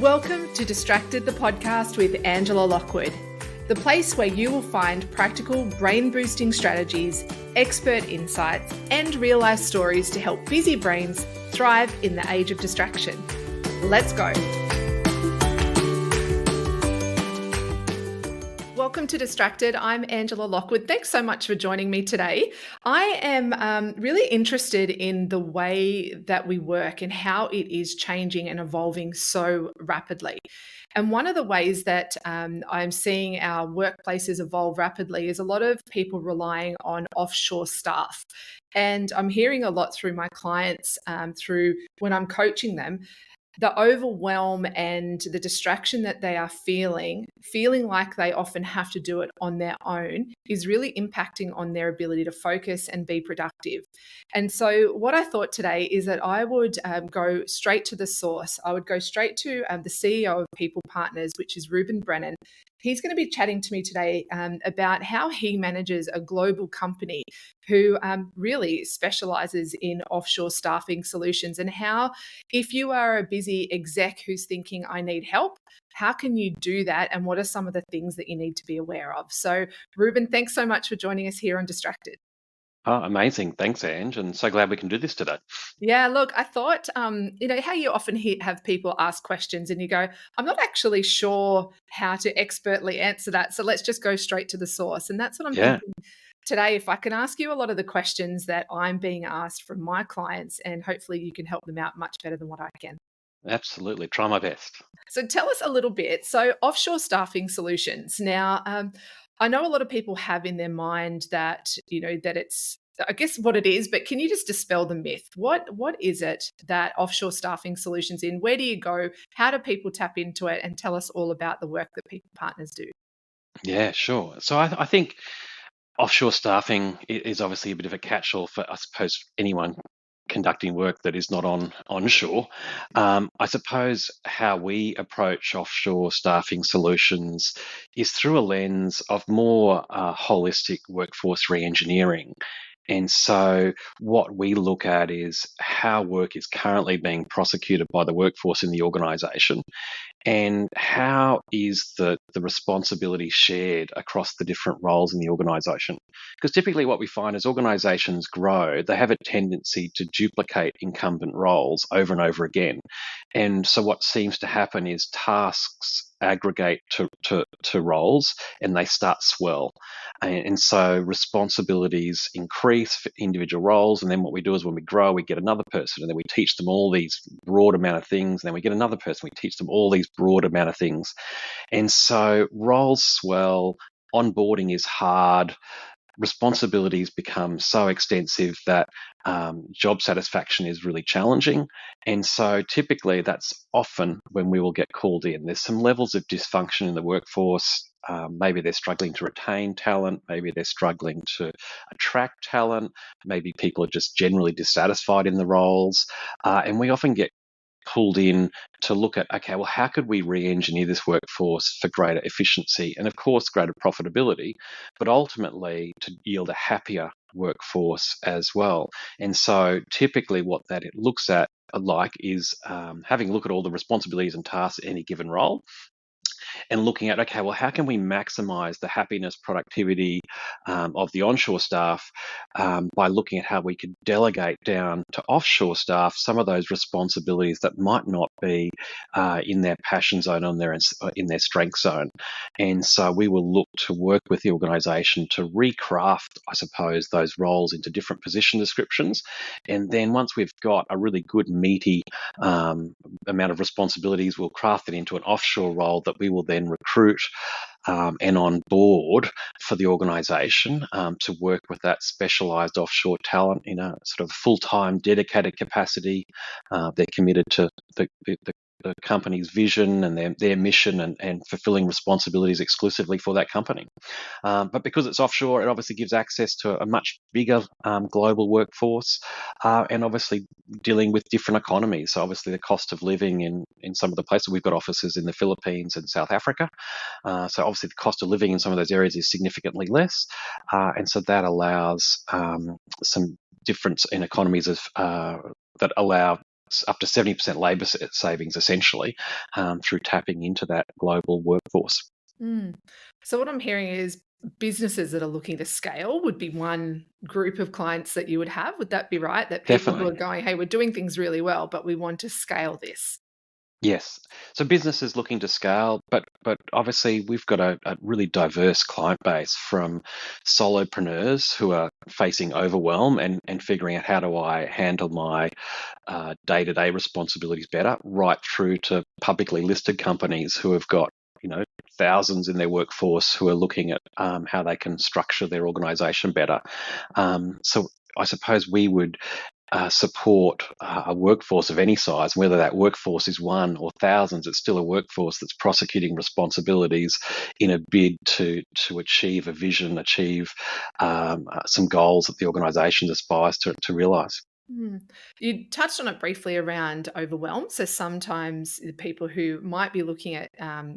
Welcome to Distracted, the podcast with Angela Lockwood, the place where you will find practical brain-boosting strategies, expert insights, and real-life stories to help busy brains thrive in the age of distraction. Let's go. Welcome to Distracted. I'm Angela Lockwood. Thanks so much for joining me today. I am really interested in the way that we work and how it is changing and evolving so rapidly. And one of the ways that I'm seeing our workplaces evolve rapidly is a lot of people relying on offshore staff. And I'm hearing a lot through my clients, through when I'm coaching them, the overwhelm and the distraction that they are feeling like they often have to do it on their own is really impacting on their ability to focus and be productive. And so what I thought today is that I would go straight to the source. I would go straight to the CEO of People Partners, which is Reuben Brennan. He's going to be chatting to me today about how he manages a global company who really specializes in offshore staffing solutions, and how, if you are a busy exec who's thinking, I need help, how can you do that? And what are some of the things that you need to be aware of? So, Ruben, thanks so much for joining us here on Distracted. Oh, amazing. Thanks, Ange. And so glad we can do this today. Yeah, look, I thought, how you often have people ask questions and you go, I'm not actually sure how to expertly answer that. So let's just go straight to the source. And that's what I'm Yeah, thinking today. If I can ask you a lot of the questions that I'm being asked from my clients, and hopefully you can help them out much better than what I can. absolutely. Try my best. So tell us a little bit. So offshore staffing solutions. Now, I know a lot of people have in their mind that, that it's, I guess, what it is, but can you just dispel the myth? What is it that offshore staffing solutions in? Where do you go? How do people tap into it? And tell us all about the work that People Partners do. Yeah, sure. So I think offshore staffing is obviously a bit of a catch-all for, I suppose, anyone conducting work that is not onshore. I suppose how we approach offshore staffing solutions is through a lens of more holistic workforce reengineering. And so what we look at is how work is currently being prosecuted by the workforce in the organisation, and how is the responsibility shared across the different roles in the organisation? Because typically what we find as organisations grow, they have a tendency to duplicate incumbent roles over and over again. And so what seems to happen is tasks aggregate to roles and they start swell. And so responsibilities increase for individual roles. And then what we do is when we grow, we get another person and then we teach them all these broad amount of things. And then we get another person, we teach them all these broad amount of things. And so roles swell, onboarding is hard, responsibilities become so extensive that job satisfaction is really challenging. And so typically that's often when we will get called in. There's some levels of dysfunction in the workforce. Maybe they're struggling to retain talent. Maybe they're struggling to attract talent. Maybe people are just generally dissatisfied in the roles. And we often get pulled in to look at, okay, well, how could we re-engineer this workforce for greater efficiency and, of course, greater profitability, but ultimately to yield a happier workforce as well. And so typically what that it looks at like is having a look at all the responsibilities and tasks in any given role, and looking at, okay, well, how can we maximize the happiness, productivity of the onshore staff by looking at how we could delegate down to offshore staff some of those responsibilities that might not be in their passion zone, in their strength zone. And so we will look to work with the organization to recraft, I suppose, those roles into different position descriptions. And then once we've got a really good, meaty amount of responsibilities, we'll craft it into an offshore role that we will then recruit and on board for the organisation to work with that specialised offshore talent in a sort of full-time dedicated capacity. They're committed to the company's vision and their mission and fulfilling responsibilities exclusively for that company. But because it's offshore, it obviously gives access to a much bigger global workforce and obviously dealing with different economies. So obviously the cost of living in some of the places, we've got offices in the Philippines and South Africa. So obviously the cost of living in some of those areas is significantly less. And so that allows some difference in economies of that allow up to 70% labour savings, essentially, through tapping into that global workforce. Mm. So what I'm hearing is businesses that are looking to scale would be one group of clients that you would have. Would that be right? That people who Definitely. are going, hey, we're doing things really well, but we want to scale this. Yes. So businesses looking to scale, but obviously we've got a really diverse client base, from solopreneurs who are facing overwhelm and figuring out, how do I handle my day-to-day responsibilities better, right through to publicly listed companies who have got, thousands in their workforce, who are looking at how they can structure their organization better. So I suppose we would support a workforce of any size. Whether that workforce is one or thousands, it's still a workforce that's prosecuting responsibilities in a bid to achieve a vision, achieve some goals that the organisation aspires to realise. Mm. You touched on it briefly around overwhelm. So sometimes the people who might be looking at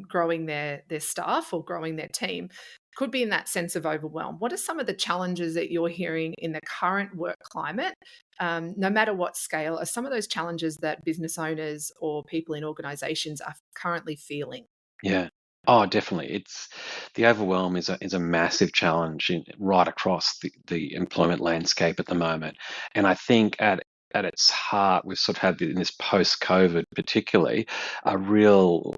growing their staff or growing their team could be in that sense of overwhelm. What are some of the challenges that you're hearing in the current work climate, no matter what scale? Are some of those challenges that business owners or people in organisations are currently feeling? Yeah. Oh, definitely. It's the overwhelm is a massive challenge right across the employment landscape at the moment. And I think at its heart, we've sort of had, in this post-COVID particularly, a real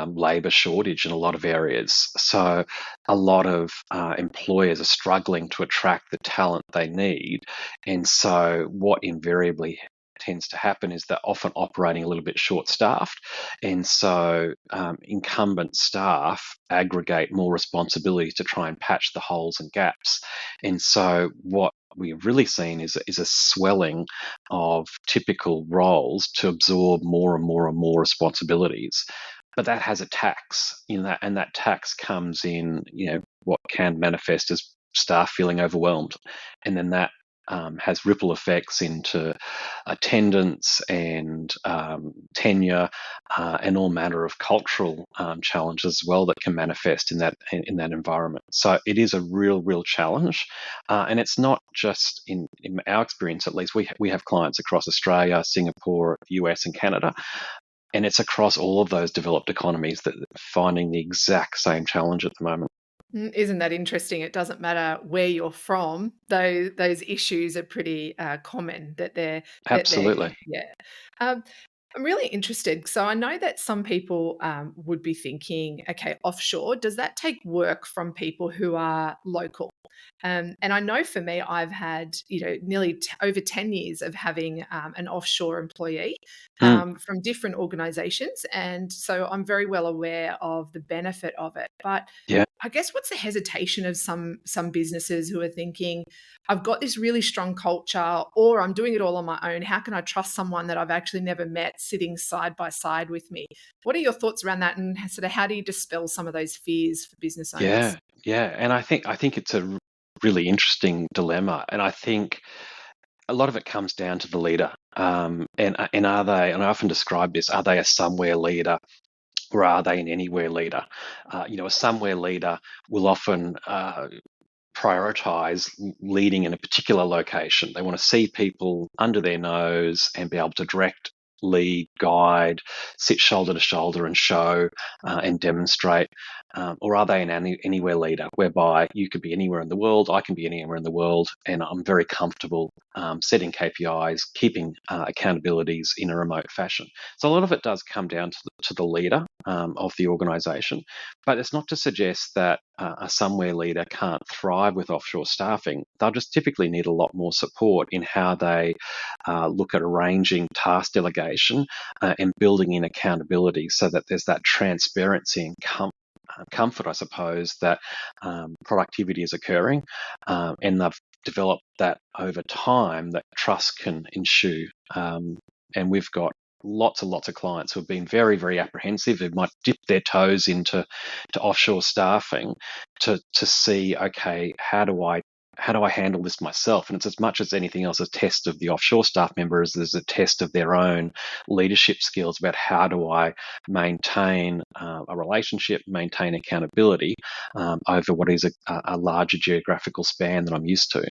labour shortage in a lot of areas. So a lot of employers are struggling to attract the talent they need. And so what invariably tends to happen is they're often operating a little bit short-staffed, and so incumbent staff aggregate more responsibility to try and patch the holes and gaps. And so what we've really seen is a swelling of typical roles to absorb more and more and more responsibilities. But that has a tax, and that tax comes in, what can manifest as staff feeling overwhelmed, and then that has ripple effects into attendance and tenure, and all manner of cultural challenges as well that can manifest in that environment. So it is a real challenge, and it's not just in our experience. At least we have clients across Australia, Singapore, US, and Canada, and it's across all of those developed economies that are finding the exact same challenge at the moment. Isn't that interesting? It doesn't matter where you're from; those issues are pretty common. That they're Absolutely. yeah. Um, I'm really interested. So I know that some people would be thinking, okay, offshore, does that take work from people who are local? And I know for me, I've had nearly over 10 years of having an offshore employee Mm, from different organisations, and so I'm very well aware of the benefit of it. But yeah. I guess what's the hesitation of some businesses who are thinking, I've got this really strong culture, or I'm doing it all on my own. How can I trust someone that I've actually never met sitting side by side with me? What are your thoughts around that, and sort of how do you dispel some of those fears for business owners? Yeah, yeah, and I think it's a really interesting dilemma, and I think a lot of it comes down to the leader. And are they? And I often describe this: are they a somewhere leader, or are they an anywhere leader? A somewhere leader will often prioritize leading in a particular location. They want to see people under their nose and be able to direct, lead, guide, sit shoulder to shoulder and show and demonstrate. Or are they an anywhere leader, whereby you could be anywhere in the world, I can be anywhere in the world, and I'm very comfortable setting KPIs, keeping accountabilities in a remote fashion. So a lot of it does come down to the leader of the organisation, but it's not to suggest that a somewhere leader can't thrive with offshore staffing. They'll just typically need a lot more support in how they look at arranging task delegation and building in accountability, so that there's that transparency and comfort, I suppose, that productivity is occurring, and they've developed that over time, that trust can ensue. And we've got lots and lots of clients who have been very apprehensive, who might dip their toes into offshore staffing to see, okay, how do I how do I handle this myself? And it's as much as anything else a test of the offshore staff member as there's a test of their own leadership skills about how do I maintain a relationship, maintain accountability over what is a larger geographical span that I'm used to.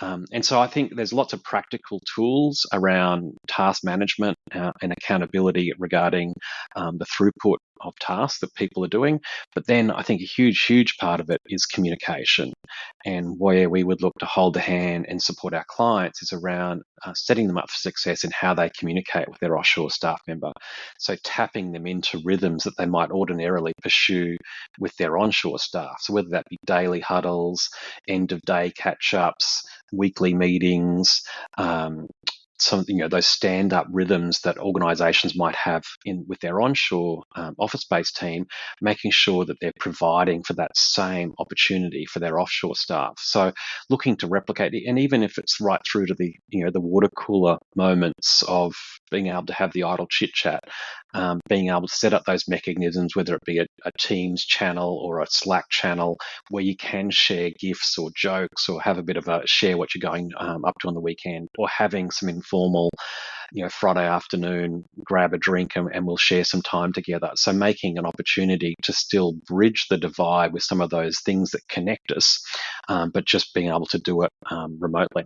And so I think there's lots of practical tools around task management and accountability regarding the throughput of tasks that people are doing. But then I think a huge part of it is communication. And where we would look to hold the hand and support our clients is around setting them up for success in how they communicate with their offshore staff member. So tapping them into rhythms that they might ordinarily pursue with their onshore staff. So whether that be daily huddles, end of day catch ups, weekly meetings, some those stand-up rhythms that organisations might have with their onshore office-based team, making sure that they're providing for that same opportunity for their offshore staff. So looking to replicate it, and even if it's right through to the water cooler moments of being able to have the idle chit chat, being able to set up those mechanisms, whether it be a Teams channel or a Slack channel, where you can share gifts or jokes or have a bit of a share what you're going up to on the weekend, or having some informal, Friday afternoon, grab a drink and we'll share some time together. So making an opportunity to still bridge the divide with some of those things that connect us, but just being able to do it remotely.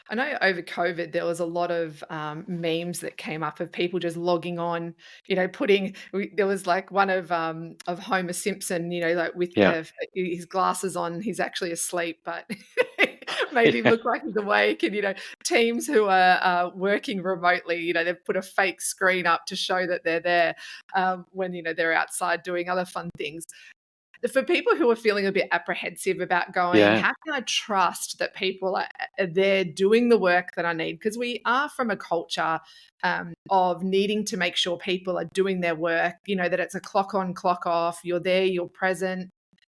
I know over COVID, there was a lot of memes that came up of people just logging on, there was like one of Homer Simpson, like with Yeah. his glasses on, he's actually asleep, but made him Yeah. look like he's awake. And, teams who are working remotely, they've put a fake screen up to show that they're there when, they're outside doing other fun things. For people who are feeling a bit apprehensive about going, Yeah. how can I trust that people are there doing the work that I need? Because we are from a culture of needing to make sure people are doing their work, that it's a clock on, clock off, you're there, you're present.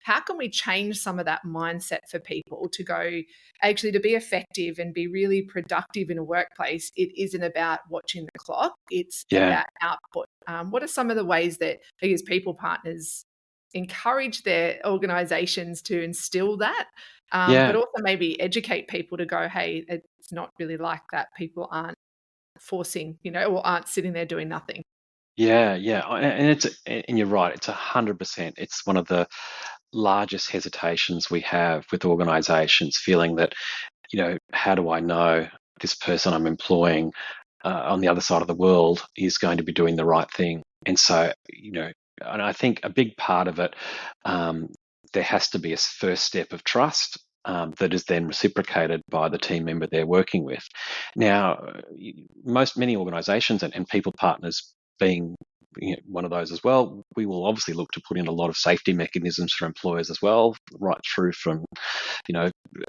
How can we change some of that mindset for people to go, actually, to be effective and be really productive in a workplace? It isn't about watching the clock, it's Yeah. about output. What are some of the ways that I guess people partners encourage their organizations to instill that, but Yeah. also maybe educate people to go, hey, it's not really like that. People aren't forcing, or aren't sitting there doing nothing. Yeah, yeah, and you're right. It's 100%. It's one of the largest hesitations we have with organisations, feeling that how do I know this person I'm employing on the other side of the world is going to be doing the right thing? And so, and I think a big part of it, um, there has to be a first step of trust. That is then reciprocated by the team member they're working with. Now, many organisations and people partners being one of those as well, we will obviously look to put in a lot of safety mechanisms for employers as well, right through from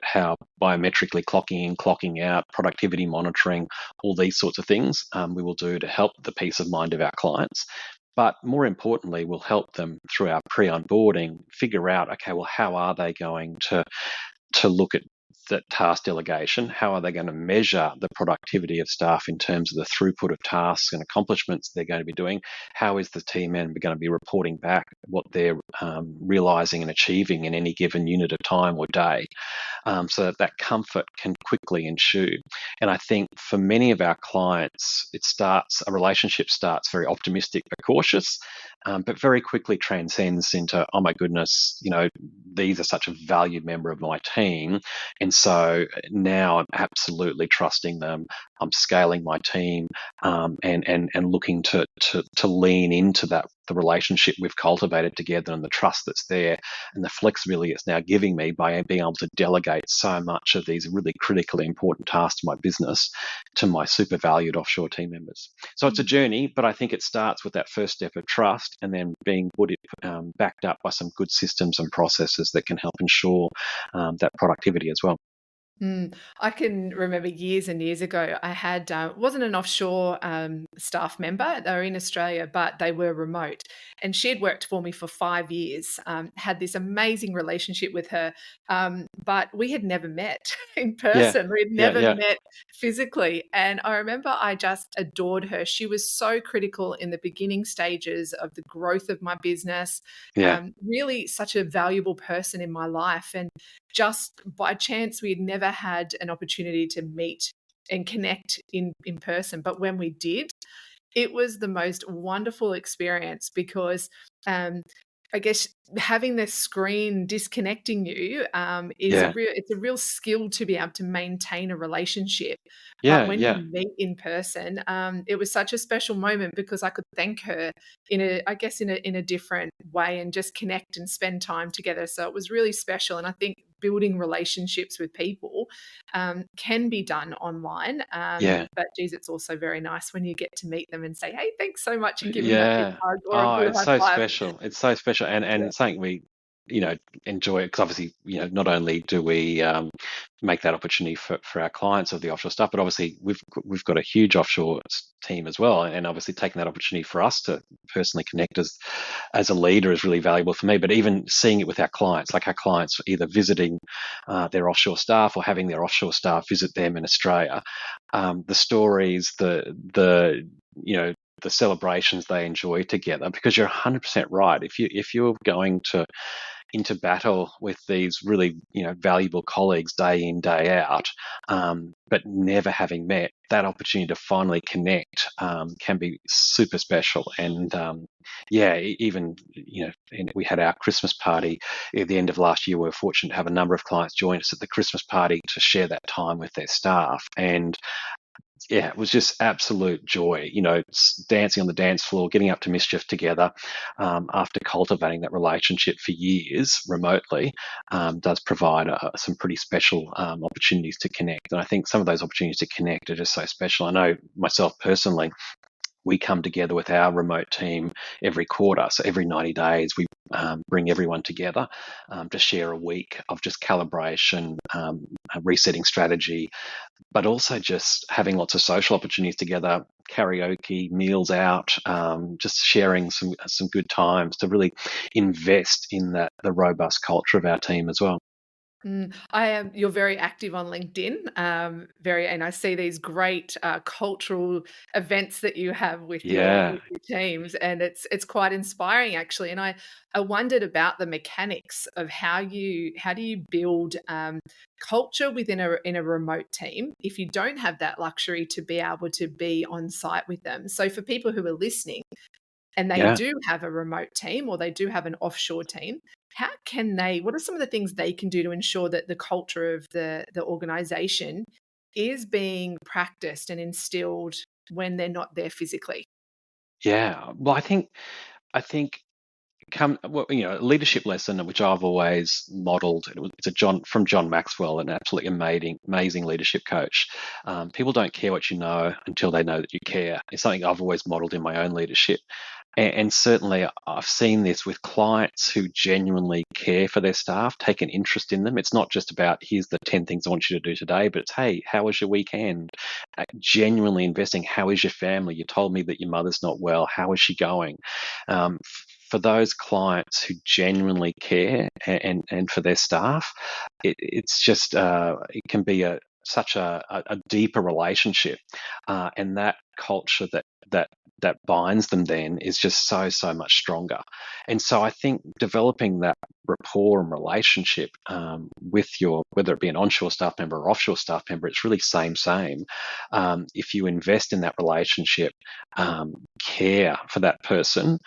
how biometrically clocking in, clocking out, productivity monitoring, all these sorts of things we will do to help the peace of mind of our clients. But more importantly, we'll help them through our pre-onboarding figure out, okay, well, how are they going to look at that task delegation? How are they going to measure the productivity of staff in terms of the throughput of tasks and accomplishments they're going to be doing? How is the team member going to be reporting back what they're realising and achieving in any given unit of time or day? So that comfort can quickly ensue. And I think for many of our clients, a relationship starts very optimistic but cautious, but very quickly transcends into, oh my goodness, these are such a valued member of my team. And so now I'm absolutely trusting them. I'm scaling my team and looking to lean into the relationship we've cultivated together and the trust that's there and the flexibility it's now giving me by being able to delegate so much of these really critically important tasks to my business to my super valued offshore team members. So it's a journey, but I think it starts with that first step of trust and then being backed up by some good systems and processes that can help ensure that productivity as well. I can remember years and years ago, I had wasn't an offshore staff member. They were in Australia, but they were remote, and she had worked for me for 5 years. Had this amazing relationship with her, but we had never met in Yeah, person. We had yeah, never yeah, met physically, and I remember I just adored her. She was so critical in the beginning stages of the growth of my business. yeah, Really, such a valuable person in my life, and just by chance, we had never had an opportunity to meet and connect in person. But when we did, it was the most wonderful experience because I guess having the screen disconnecting you is Yeah. it's a real skill to be able to maintain a relationship. But Yeah. when Yeah. you meet in person, it was such a special moment because I could thank her I guess in a different way and just connect and spend time together. So it was really special, and I think building relationships with people can be done online. Yeah. But geez, it's also very nice when you get to meet them and say, "Hey, thanks so much," and give them that big Yeah. hug or a Oh, good it's high so five. special. It's so special, Yeah. and something we, enjoy because obviously, not only do we make that opportunity for our clients of the offshore stuff, but obviously we've got a huge offshore team as well, and obviously taking that opportunity for us to personally connect as a leader is really valuable for me. But even seeing it with our clients, like our clients either visiting their offshore staff or having their offshore staff visit them in Australia, the stories, the celebrations they enjoy together, because you're 100% right. If you're going into battle with these really valuable colleagues day in day out, but never having met, that opportunity to finally connect can be super special. And yeah, even and we had our Christmas party at the end of last year. We were fortunate to have a number of clients join us at the Christmas party to share that time with their staff. And yeah, it was just absolute joy, dancing on the dance floor, getting up to mischief together, after cultivating that relationship for years remotely, does provide some pretty special opportunities to connect. And I think some of those opportunities to connect are just so special. I know myself personally, we come together with our remote team every quarter. So every 90 days, we bring everyone together to share a week of just calibration, resetting strategy, but also just having lots of social opportunities together, karaoke, meals out, just sharing some good times to really invest in the robust culture of our team as well. I am. You're very active on LinkedIn, and I see these great cultural events that you have Yeah, with your teams, and it's quite inspiring actually. And I wondered about the mechanics of how do you build culture within a remote team if you don't have that luxury to be able to be on site with them. So for people who are listening and they yeah. do have a remote team or they do have an offshore team, what are some of the things they can do to ensure that the culture of the organization is being practiced and instilled when they're not there physically? Yeah. Well, I think a leadership lesson which I've always modelled. It's a John Maxwell, an absolutely amazing leadership coach. People don't care what you know until they know that you care. It's something I've always modelled in my own leadership. And certainly, I've seen this with clients who genuinely care for their staff, take an interest in them. It's not just about, here's the 10 things I want you to do today, but it's, hey, how was your weekend? Genuinely investing, how is your family? You told me that your mother's not well. How is she going? For those clients who genuinely care, and for their staff, it's just it can be such a deeper relationship, and that culture that binds them then is just so much stronger. And so I think developing that rapport and relationship, with your, whether it be an onshore staff member or offshore staff member, it's really same. If you invest in that relationship, care for that person,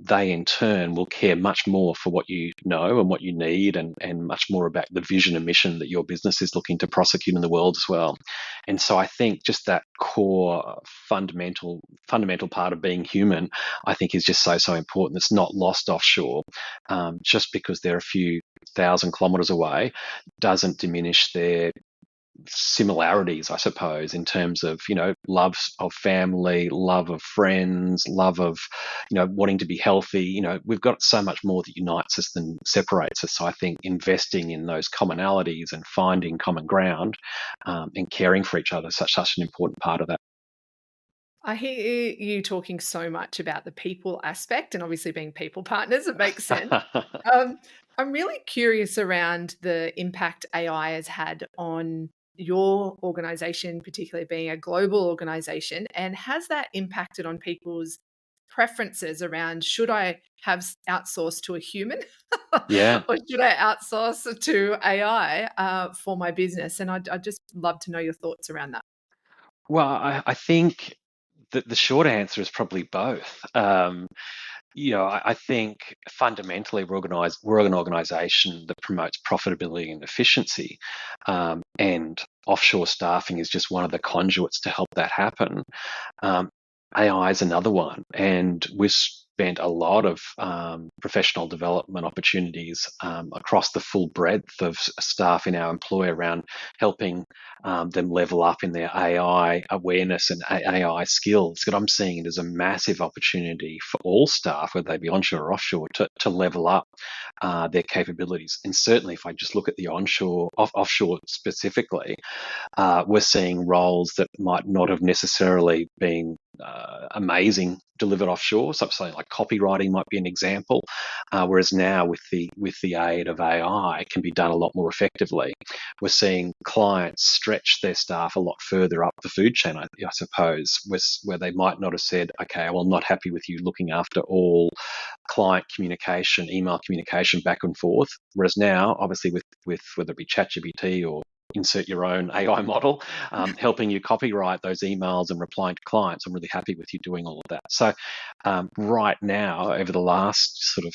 they in turn will care much more for what you know and what you need, and much more about the vision and mission that your business is looking to prosecute in the world as well. And so I think just that core fundamental part of being human, I think, is just so important. It's not lost offshore. Just because they're a few thousand kilometres away doesn't diminish their similarities, I suppose, in terms of, love of family, love of friends, love of, wanting to be healthy. We've got so much more that unites us than separates us. So I think investing in those commonalities and finding common ground, and caring for each other is such an important part of that. I hear you talking so much about the people aspect and obviously being people partners, it makes sense. Um, I'm really curious around the impact AI has had on your organization, particularly being a global organization, and has that impacted on people's preferences around should I have outsourced to a human Yeah. or should I outsource to AI for my business? And I'd just love to know your thoughts around that. Well, I think that the short answer is probably both. I think fundamentally we're an organisation that promotes profitability and efficiency, and offshore staffing is just one of the conduits to help that happen. Um, AI is another one, and we've spent a lot of professional development opportunities across the full breadth of staff in our employ around helping them level up in their AI awareness and AI skills. But I'm seeing it as a massive opportunity for all staff, whether they be onshore or offshore, to level up their capabilities. And certainly, if I just look at the offshore specifically, we're seeing roles that might not have necessarily been amazing delivered offshore. Something like copywriting might be an example, whereas now with the aid of AI, it can be done a lot more effectively. We're seeing clients stretch their staff a lot further up the food chain, I suppose, where they might not have said, okay, well, I'm not happy with you looking after all client communication, email communication back and forth. Whereas now, obviously, with whether it be ChatGPT or insert your own AI model, helping you copyright those emails and replying to clients. I'm really happy with you doing all of that. So right now, over the last sort of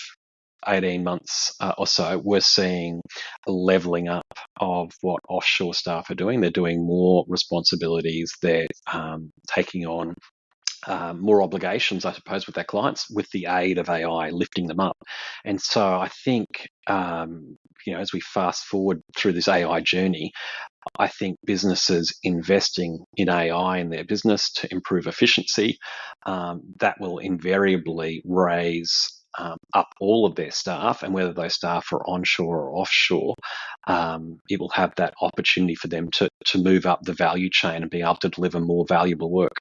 18 months or so, we're seeing a leveling up of what offshore staff are doing. They're doing more responsibilities. They're taking on more obligations, I suppose, with their clients with the aid of AI lifting them up. And so I think, as we fast forward through this AI journey, I think businesses investing in AI in their business to improve efficiency, that will invariably raise up all of their staff, and whether those staff are onshore or offshore, it will have that opportunity for them to move up the value chain and be able to deliver more valuable work.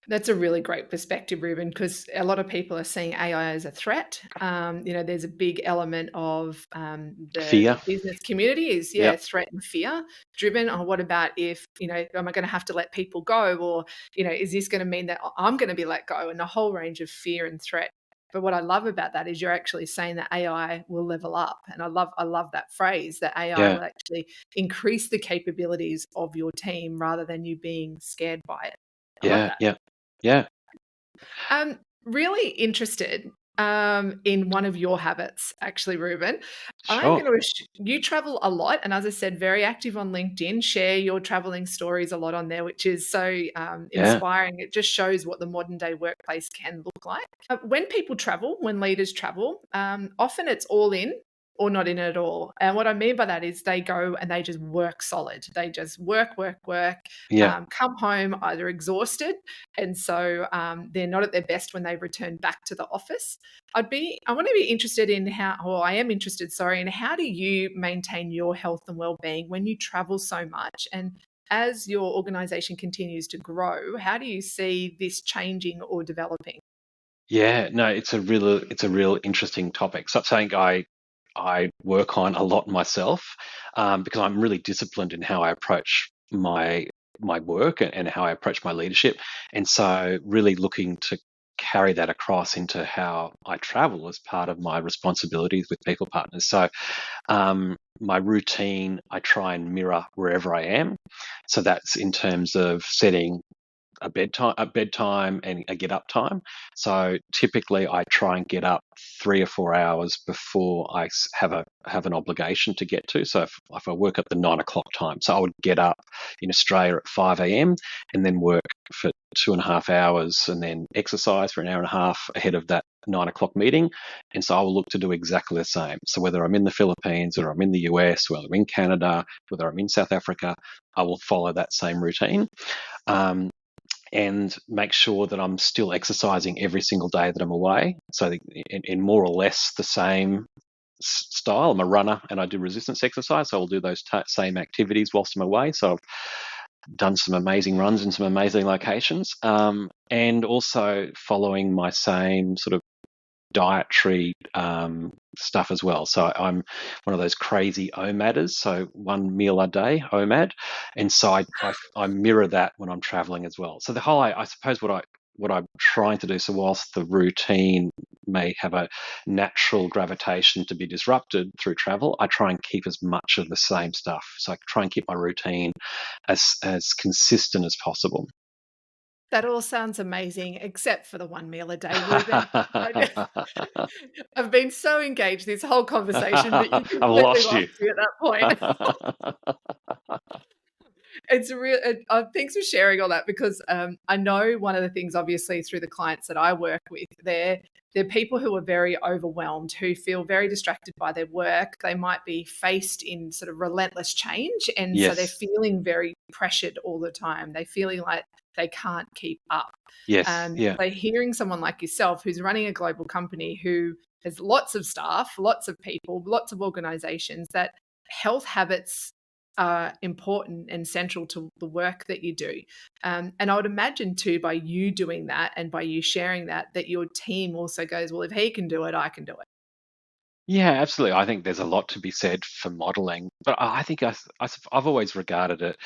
That's a really great perspective, Ruben, because a lot of people are seeing AI as a threat. There's a big element of the Fear. business community is, Yep. threat and fear driven. Or what about if, am I going to have to let people go? Or, is this going to mean that I'm going to be let go? And a whole range of fear and threat. But what I love about that is you're actually saying that AI will level up. And I love that phrase, that AI Yeah. will actually increase the capabilities of your team rather than you being scared by it. I love Yeah. that. Yeah. Yeah. Really interested in one of your habits, actually, Ruben. I'm Sure. going to. You travel a lot, and as I said, very active on LinkedIn. Share your traveling stories a lot on there, which is so Yeah. inspiring. It just shows what the modern day workplace can look like. When people travel, when leaders travel, often it's all in or not in at all. And what I mean by that is they go and they just work solid. They just work, work, work. Yeah. Come home either exhausted, and so they're not at their best when they return back to the office. I want to be interested in how, or I am interested, sorry, in how do you maintain your health and well-being when you travel so much? And as your organization continues to grow, how do you see this changing or developing? Yeah. No, it's a real interesting topic. Something I work on a lot myself, because I'm really disciplined in how I approach my work and how I approach my leadership, and so really looking to carry that across into how I travel as part of my responsibilities with people partners. So my routine, I try and mirror wherever I am. So that's in terms of setting a bedtime and a get up time. So typically I try and get up 3 or 4 hours before have an obligation to get to. So if I work at the 9 o'clock time, so I would get up in Australia at 5 a.m. and then work for 2.5 hours and then exercise for an hour and a half ahead of that 9 o'clock meeting. And so I will look to do exactly the same. So whether I'm in the Philippines or I'm in the US, whether I'm in Canada, whether I'm in South Africa, I will follow that same routine. Um, and make sure that I'm still exercising every single day that I'm away. So in more or less the same style. I'm a runner and I do resistance exercise, so I'll do those same activities whilst I'm away. So I've done some amazing runs in some amazing locations, and also following my same sort of dietary stuff as well. So I'm one of those crazy OMADers, so 1 meal a day OMAD, and so I mirror that when I'm traveling as well. So the whole, I suppose, what what I'm trying to do. So whilst the routine may have a natural gravitation to be disrupted through travel, I try and keep as much of the same stuff. So I try and keep my routine as consistent as possible. That all sounds amazing, except for the one meal a day, Ruben. I I've been so engaged this whole conversation, but you I've completely lost you. lost me at that point. It's a real thanks for sharing all that because, I know one of the things obviously through the clients that I work with, they're people who are very overwhelmed, who feel very distracted by their work. They might be faced in sort of relentless change, and so they're Yes, feeling very pressured all the time. They're feeling like they can't keep up. yes, yeah, So hearing someone like yourself who's running a global company who has lots of staff, lots of people, lots of organizations, that health habits are important and central to the work that you do. And I would imagine too, by you doing that and by you sharing that, that your team also goes, well, if he can do it, I can do it. yeah, absolutely. I think there's a lot to be said for modeling, but I think I've always regarded it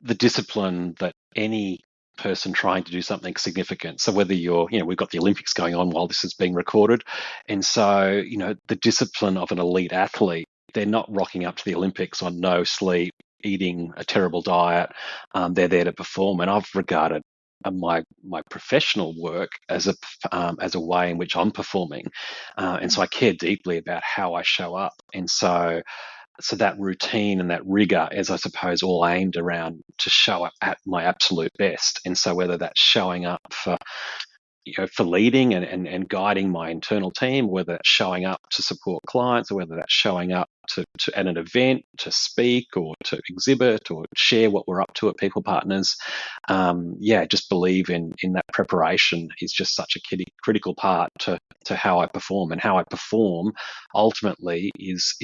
the discipline that any person trying to do something significant. So whether we've got the Olympics going on while this is being recorded, and so the discipline of an elite athlete, they're not rocking up to the Olympics on no sleep, eating a terrible diet. They're there to perform, and I've regarded my professional work as a way in which I'm performing, and so I care deeply about how I show up, and so that routine and that rigor is, I suppose, all aimed around to show up at my absolute best. And so whether that's showing up for leading and guiding my internal team, whether that's showing up to support clients, or whether that's showing up to at an event to speak or to exhibit or share what we're up to at People Partners. Just believe in that preparation is just such a critical part to how I perform, and how I perform ultimately is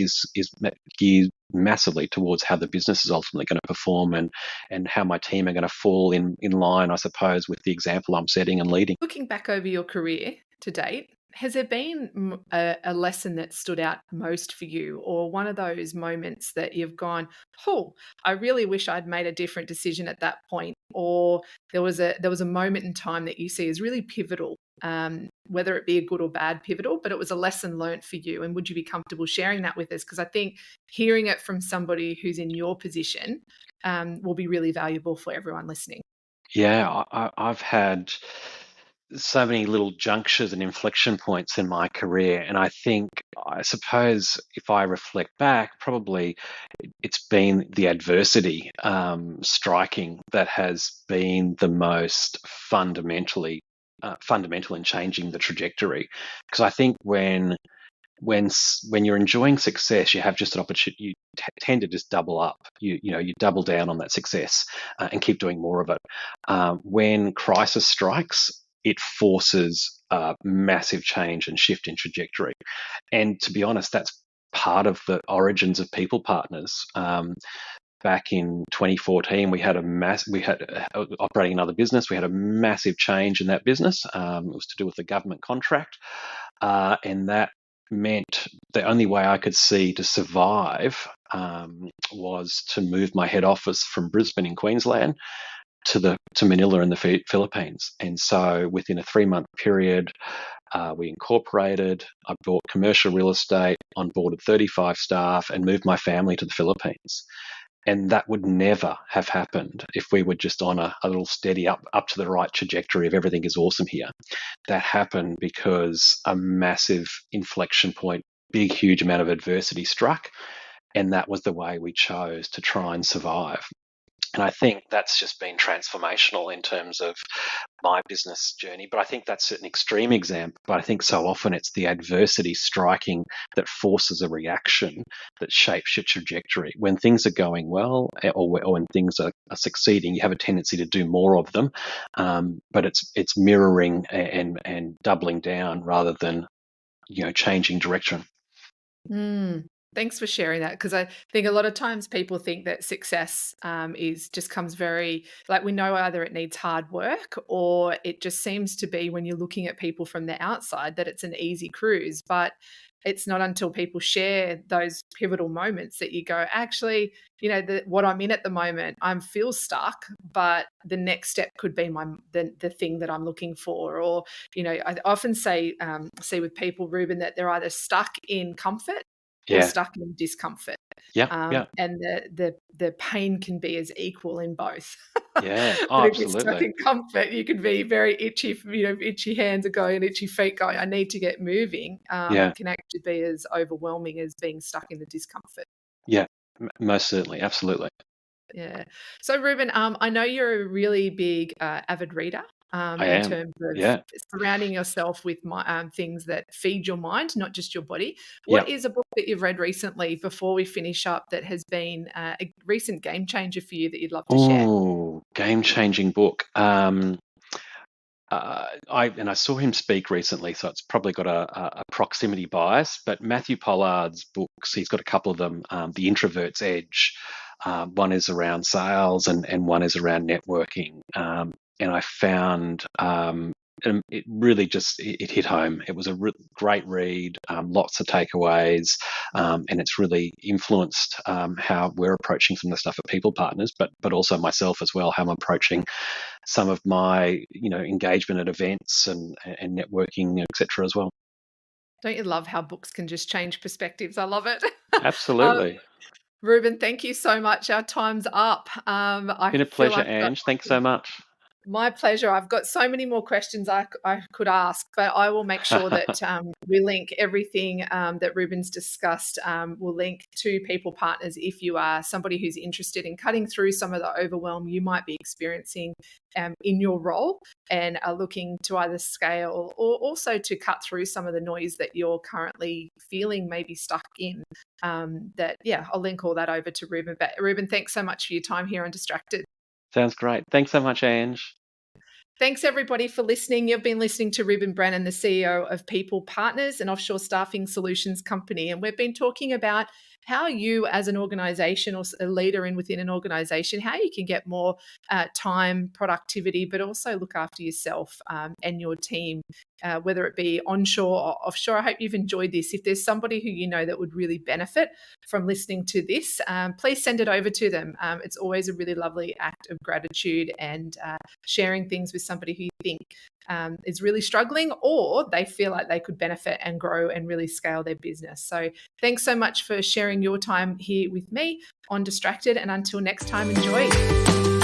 geared massively towards how the business is ultimately going to perform, and how my team are going to fall in line, I suppose, with the example I'm setting and leading. Looking back over your career to date, has there been a lesson that stood out most for you, or one of those moments that you've gone, "Oh, I really wish I'd made a different decision at that point," or there was a moment in time that you see as really pivotal, whether it be a good or bad pivotal, but it was a lesson learnt for you, and would you be comfortable sharing that with us? Because I think hearing it from somebody who's in your position will be really valuable for everyone listening. Yeah, I've had so many little junctures and inflection points in my career. And I suppose if I reflect back, probably it's been the adversity striking that has been the most fundamental in changing the trajectory. Because I think when you're enjoying success, you have just an opportunity. You tend to just double up. You double down on that success and keep doing more of it. When crisis strikes, it forces massive change and shift in trajectory. And to be honest, that's part of the origins of People Partners. Back in 2014, we had operating another business. We had a massive change in that business. It was to do with the government contract, and that meant the only way I could see to survive was to move my head office from Brisbane in Queensland to Manila in the Philippines. And so within a 3-month period, we incorporated. I bought commercial real estate, onboarded 35 staff, and moved my family to the Philippines. And that would never have happened if we were just on a little steady up to the right trajectory of everything is awesome here. That happened because a massive inflection point, big, huge amount of adversity struck. And that was the way we chose to try and survive. And I think that's just been transformational in terms of my business journey. But I think that's an extreme example. But I think so often it's the adversity striking that forces a reaction that shapes your trajectory. When things are going well, or when things are succeeding, you have a tendency to do more of them. But it's mirroring and doubling down rather than changing direction. Mm. Thanks for sharing that, because I think a lot of times people think that success is just comes very, like, we know either it needs hard work or it just seems to be when you're looking at people from the outside that it's an easy cruise. But it's not until people share those pivotal moments that you go, actually, what I'm in at the moment, I feel stuck, but the next step could be the thing that I'm looking for. Or, I often see with people, Ruben, that they're either stuck in comfort or Yeah, stuck in discomfort. yeah, yeah, And the pain can be as equal in both. yeah. Oh, But if you're stuck absolutely. in comfort, you can be very itchy, itchy hands are going, itchy feet going, I need to get moving. Yeah, Can actually be as overwhelming as being stuck in the discomfort. yeah. Most certainly, absolutely. Yeah. So, Ruben, I know you're a really big avid reader, I in am. terms of Yeah, surrounding yourself with things that feed your mind, not just your body. yeah. What is a book that you've read recently before we finish up that has been a recent game changer for you that you'd love to share? Oh, game-changing book. I saw him speak recently, so it's probably got a proximity bias. But Matthew Pollard's books, he's got a couple of them. The Introvert's Edge, one is around sales, and one is around networking. And I found it really just it hit home. It was a great read, lots of takeaways, and it's really influenced how we're approaching some of the stuff at People Partners, but also myself as well, how I'm approaching some of my engagement at events and networking, etc. as well. Don't you love how books can just change perspectives? I love it. um, Absolutely. Ruben, thank you so much. Our time's up. I Been a feel pleasure, like I've got Ange. Thanks so much. My pleasure. I've got so many more questions I could ask, but I will make sure that we link everything that Ruben's discussed. We'll link to People Partners if you are somebody who's interested in cutting through some of the overwhelm you might be experiencing in your role and are looking to either scale or also to cut through some of the noise that you're currently feeling maybe stuck in. I'll link all that over to Ruben. But Ruben, thanks so much for your time here on Distracted. Sounds great. Thanks so much, Ange. Thanks, everybody, for listening. You've been listening to Reuben Brennan, the CEO of People Partners, an offshore staffing solutions company. And we've been talking about how you, as an organization or a leader within an organization, how you can get more time, productivity, but also look after yourself and your team, whether it be onshore or offshore. I hope you've enjoyed this. If there's somebody who you know that would really benefit from listening to this, please send it over to them. It's always a really lovely act of gratitude and sharing things with somebody who you think is really struggling or they feel like they could benefit and grow and really scale their business. So thanks so much for sharing your time here with me on Distracted. And until next time, enjoy.